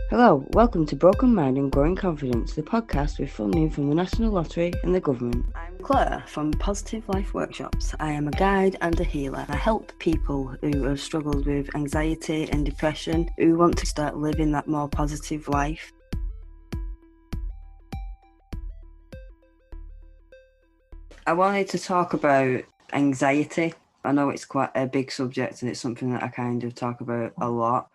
Hello, welcome to Broken Mind and Growing Confidence, the podcast with funding from the National Lottery and the government. I'm Claire from Positive Life Workshops. I am a guide and a healer. I help people who have struggled with anxiety and depression, who want to start living that more positive life. I wanted to talk about anxiety. I know it's quite a big subject and it's something that I kind of talk about a lot.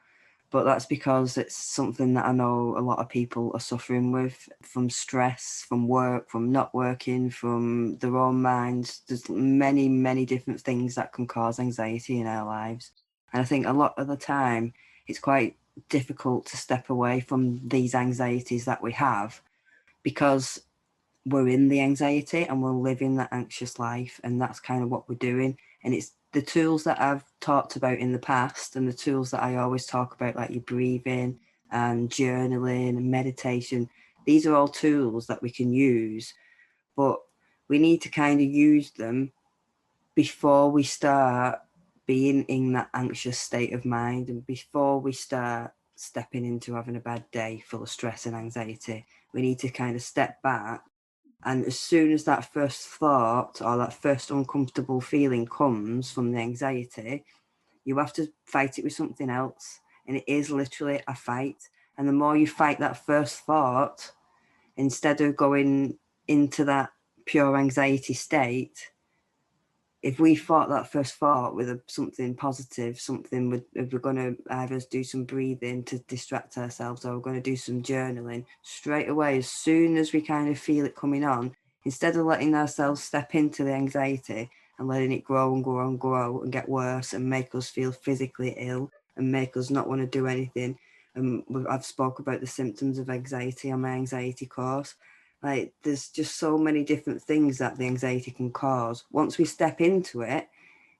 But that's because it's something that I know a lot of people are suffering with, from stress, from work, from not working, from their own minds. There's many, many different things that can cause anxiety in our lives. And I think a lot of the time it's quite difficult to step away from these anxieties that we have because we're in the anxiety and we're living that anxious life, and that's kind of what we're doing. And it's the tools that I've talked about in the past and the tools that I always talk about, like your breathing and journaling and meditation. These are all tools that we can use, but we need to kind of use them before we start being in that anxious state of mind and before we start stepping into having a bad day full of stress and anxiety. We need to kind of step back, and as soon as that first thought or that first uncomfortable feeling comes from the anxiety, you have to fight it with something else. And it is literally a fight. And the more you fight that first thought, instead of going into that pure anxiety state, if we fought that first thought with something positive, if we're going to either do some breathing to distract ourselves or we're going to do some journaling, straight away, as soon as we kind of feel it coming on, instead of letting ourselves step into the anxiety and letting it grow and grow and grow and get worse and make us feel physically ill and make us not want to do anything. I've spoke about the symptoms of anxiety on my anxiety course. Like, there's just so many different things that the anxiety can cause. Once we step into it,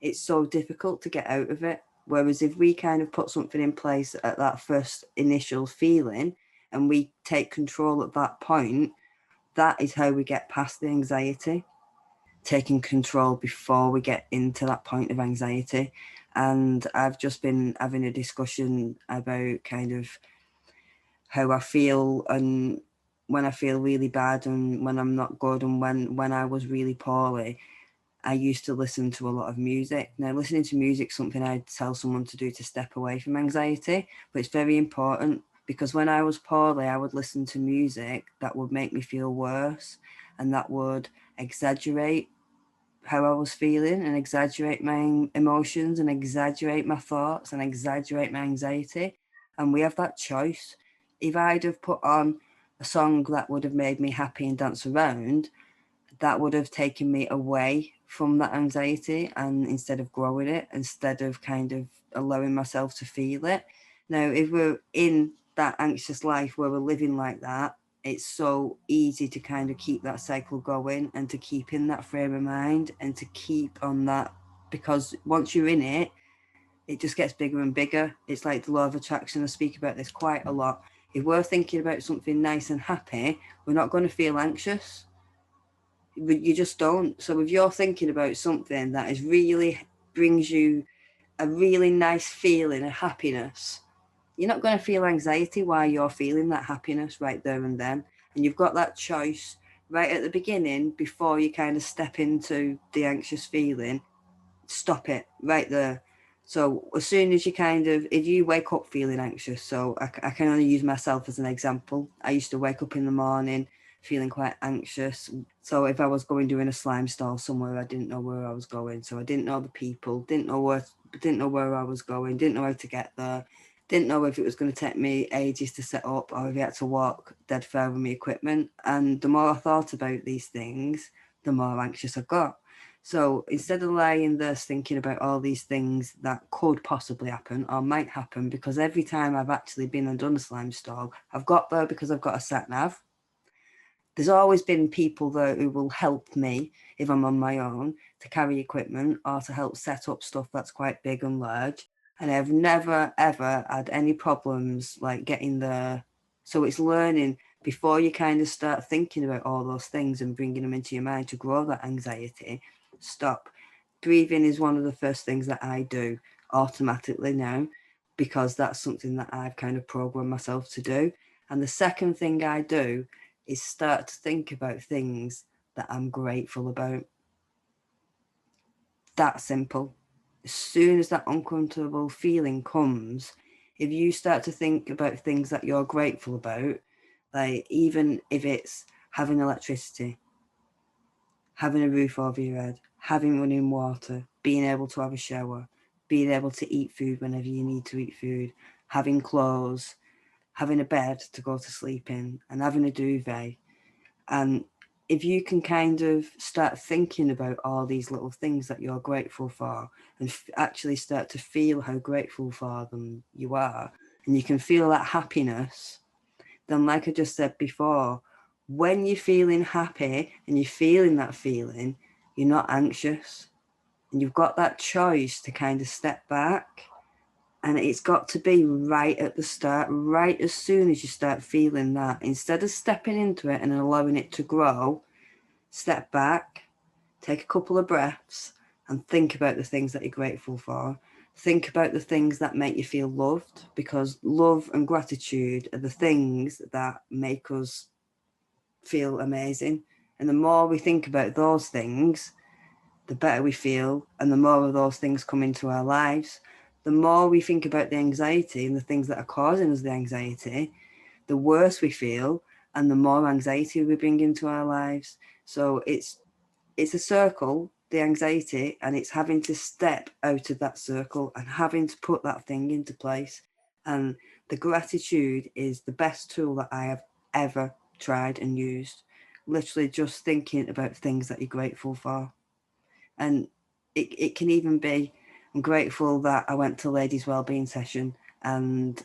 it's so difficult to get out of it. Whereas if we kind of put something in place at that first initial feeling and we take control at that point, that is how we get past the anxiety, taking control before we get into that point of anxiety. And I've just been having a discussion about kind of how I feel, and when I feel really bad and when I'm not good, and when I was really poorly, I used to listen to a lot of music. Now, listening to music is something I'd tell someone to do to step away from anxiety, but it's very important because when I was poorly, I would listen to music that would make me feel worse and that would exaggerate how I was feeling and exaggerate my emotions and exaggerate my thoughts and exaggerate my anxiety. And we have that choice. If I'd have put on a song that would have made me happy and dance around, that would have taken me away from that anxiety, and instead of growing it, instead of kind of allowing myself to feel it. Now, if we're in that anxious life where we're living like that, it's so easy to kind of keep that cycle going and to keep in that frame of mind and to keep on that, because once you're in it, it just gets bigger and bigger. It's like the law of attraction. I speak about this quite a lot. If we're thinking about something nice and happy, we're not going to feel anxious. You just don't. So if you're thinking about something that is really brings you a really nice feeling of happiness, you're not going to feel anxiety while you're feeling that happiness right there and then. And you've got that choice right at the beginning before you kind of step into the anxious feeling. Stop it right there. So as soon as you kind of, if you wake up feeling anxious, so I can only use myself as an example. I used to wake up in the morning feeling quite anxious. So if I was going doing a slime stall somewhere, I didn't know where I was going. So I didn't know the people, didn't know where I was going, didn't know how to get there, didn't know if it was going to take me ages to set up or if I had to walk dead far with my equipment. And the more I thought about these things, the more anxious I got. So instead of lying there thinking about all these things that could possibly happen or might happen, because every time I've actually been and done a slime stall, I've got there because I've got a sat nav. There's always been people there who will help me if I'm on my own to carry equipment or to help set up stuff that's quite big and large. And I've never, ever had any problems like getting there. So it's learning before you kind of start thinking about all those things and bringing them into your mind to grow that anxiety. Stop. Breathing is one of the first things that I do automatically now. because that's something that I've kind of programmed myself to do. And the second thing I do is start to think about things that I'm grateful about. That simple. As soon as that uncomfortable feeling comes, if you start to think about things that you're grateful about, like even if it's having electricity, having a roof over your head, having running water, being able to have a shower, being able to eat food whenever you need to eat food, having clothes, having a bed to go to sleep in, and having a duvet. And if you can kind of start thinking about all these little things that you're grateful for and actually start to feel how grateful for them you are, and you can feel that happiness, then like I just said before, when you're feeling happy and you're feeling that feeling, you're not anxious. And you've got that choice to kind of step back. And it's got to be right at the start, right as soon as you start feeling that. Instead of stepping into it and allowing it to grow, step back, take a couple of breaths, and think about the things that you're grateful for. Think about the things that make you feel loved, because love and gratitude are the things that make us feel amazing. And the more we think about those things, the better we feel, and the more of those things come into our lives. The more we think about the anxiety and the things that are causing us the anxiety, the worse we feel, and the more anxiety we bring into our lives. So it's a circle, the anxiety, and it's having to step out of that circle and having to put that thing into place. And the gratitude is the best tool that I have ever tried and used. Literally just thinking about things that you're grateful for. And it can even be, I'm grateful that I went to ladies' wellbeing session and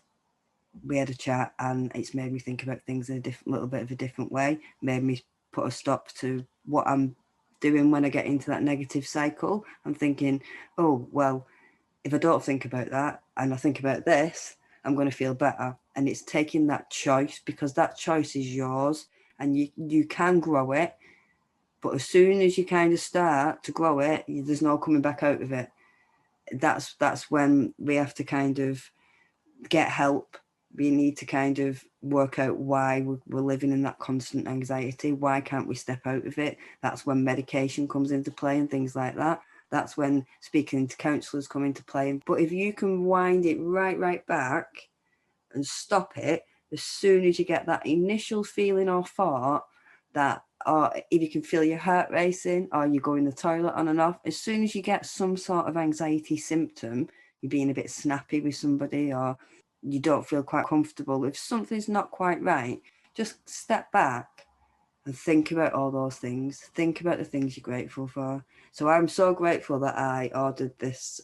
we had a chat, and it's made me think about things in a little bit of a different way, made me put a stop to what I'm doing when I get into that negative cycle. I'm thinking, oh, well, if I don't think about that and I think about this, I'm going to feel better. And it's taking that choice, because that choice is yours and you can grow it. But as soon as you kind of start to grow it, there's no coming back out of it. That's when we have to kind of get help. We need to kind of work out why we're living in that constant anxiety. Why can't we step out of it? That's when medication comes into play and things like that. That's when speaking to counsellors come into play. But if you can wind it right back and stop it as soon as you get that initial feeling or thought, that, or if you can feel your heart racing or you go in the toilet on and off, as soon as you get some sort of anxiety symptom, you're being a bit snappy with somebody or you don't feel quite comfortable, if something's not quite right, just step back and think about all those things. Think about the things you're grateful for. So I'm so grateful that I ordered this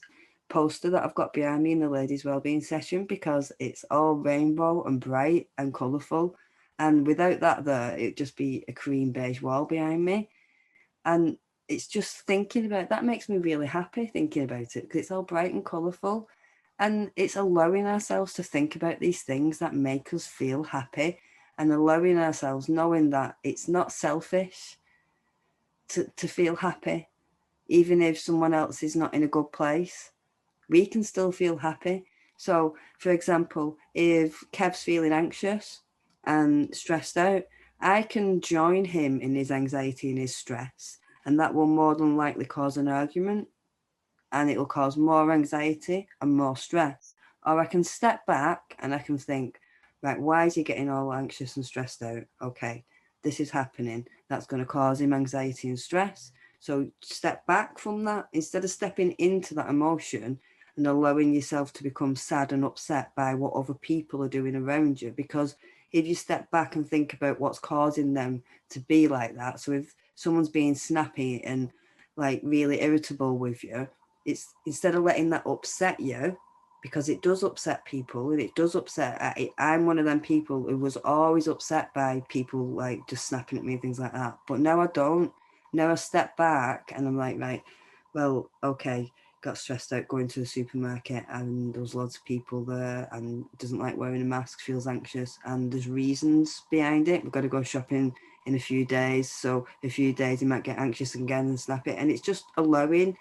poster that I've got behind me in the ladies' wellbeing session, because it's all rainbow and bright and colourful. And without that there, it'd just be a cream beige wall behind me. And it's just thinking about that makes me really happy, thinking about it, because it's all bright and colourful. And it's allowing ourselves to think about these things that make us feel happy, and allowing ourselves, knowing that it's not selfish to feel happy. Even if someone else is not in a good place, we can still feel happy. So, for example, if Kev's feeling anxious and stressed out, I can join him in his anxiety and his stress, and that will more than likely cause an argument, and it will cause more anxiety and more stress. Or I can step back and I can think, right, why is he getting all anxious and stressed out? Okay, this is happening. That's going to cause him anxiety and stress. So step back from that instead of stepping into that emotion and allowing yourself to become sad and upset by what other people are doing around you. Because if you step back and think about what's causing them to be like that, so if someone's being snappy and like really irritable with you, it's instead of letting that upset you, because it does upset people and it does upset. I'm one of them people who was always upset by people like just snapping at me and things like that. But now I don't. Now I step back and I'm like, right, well, okay, got stressed out going to the supermarket and there was loads of people there and doesn't like wearing a mask, feels anxious, and there's reasons behind it. We've got to go shopping in a few days. So a few days he might get anxious again and snap it. And it's just allowing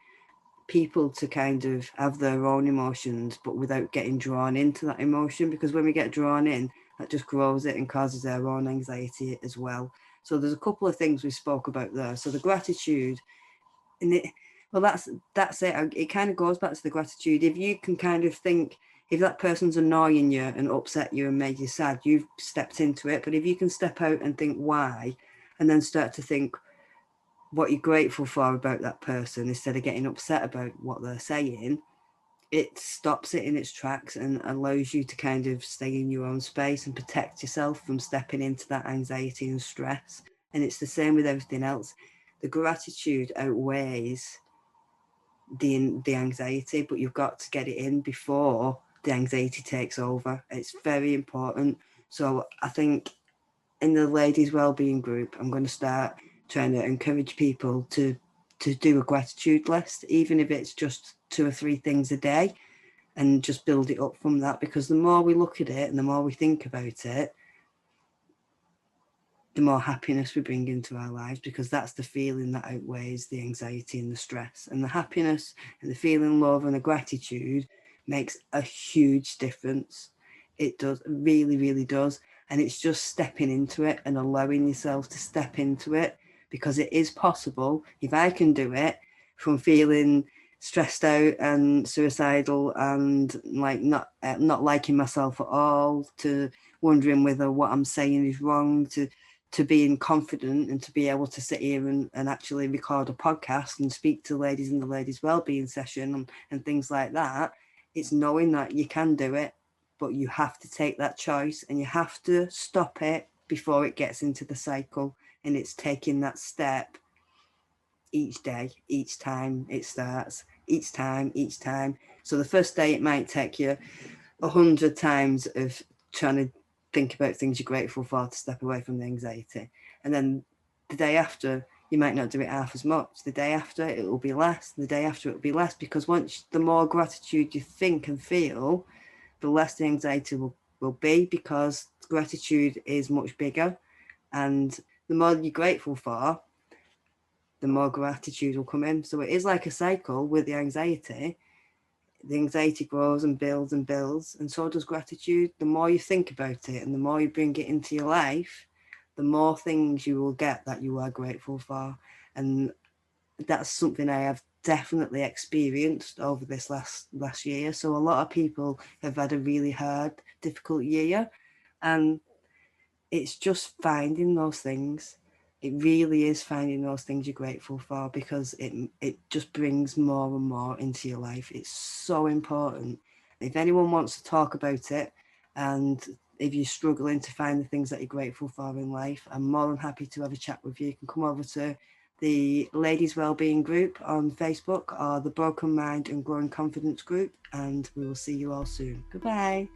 people to kind of have their own emotions, but without getting drawn into that emotion, because when we get drawn in, that just grows it and causes our own anxiety as well. So there's a couple of things we spoke about there. So the gratitude, and that's it. It kind of goes back to the gratitude. If you can kind of think, if that person's annoying you and upset you and made you sad, you've stepped into it. But if you can step out and think why, and then start to think what you're grateful for about that person instead of getting upset about what they're saying, it stops it in its tracks and allows you to kind of stay in your own space and protect yourself from stepping into that anxiety and stress. And it's the same with everything else. The gratitude outweighs the anxiety, but you've got to get it in before the anxiety takes over. It's very important. So I think in the ladies' wellbeing group, I'm going to start trying to encourage people to do a gratitude list, even if it's just 2 or 3 things a day, and just build it up from that. Because the more we look at it and the more we think about it, the more happiness we bring into our lives, because that's the feeling that outweighs the anxiety and the stress. And the happiness and the feeling love and the gratitude makes a huge difference. It does, really, really does. And it's just stepping into it and allowing yourself to step into it, because it is possible. If I can do it from feeling stressed out and suicidal and like not liking myself at all, to wondering whether what I'm saying is wrong, to being confident and to be able to sit here and actually record a podcast and speak to ladies in the ladies' wellbeing session and things like that. It's knowing that you can do it, but you have to take that choice and you have to stop it before it gets into the cycle. And it's taking that step each day, each time it starts, each time. So the first day it might take you 100 times of trying to think about things you're grateful for to step away from the anxiety. And then the day after, you might not do it half as much. The day after, it will be less. The day after, it will be less. Because the more gratitude you think and feel, the less the anxiety will be, because gratitude is much bigger. And the more you're grateful for, the more gratitude will come in. So it is like a cycle with the anxiety. The anxiety grows and builds, and so does gratitude. The more you think about it and the more you bring it into your life, the more things you will get that you are grateful for. And that's something I have definitely experienced over this last year. So a lot of people have had a really hard, difficult year, and it's just finding those things. It really is finding those things you're grateful for, because it just brings more and more into your life. It's so important. If anyone wants to talk about it, and if you're struggling to find the things that you're grateful for in life, I'm more than happy to have a chat with you. You can come over to the Ladies Wellbeing group on Facebook, or the Broken Mind and Growing Confidence group, and we will see you all soon. Goodbye.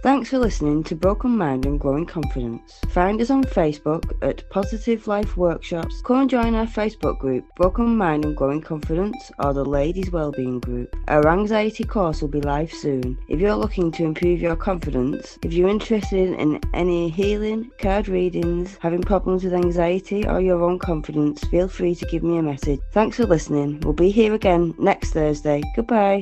Thanks for listening to Broken Mind and Growing Confidence. Find us on Facebook at Positive Life Workshops. Come and join our Facebook group, Broken Mind and Growing Confidence, or the Ladies Wellbeing group. Our anxiety course will be live soon. If you're looking to improve your confidence, if you're interested in any healing, card readings, having problems with anxiety or your own confidence, feel free to give me a message. Thanks for listening. We'll be here again next Thursday. Goodbye.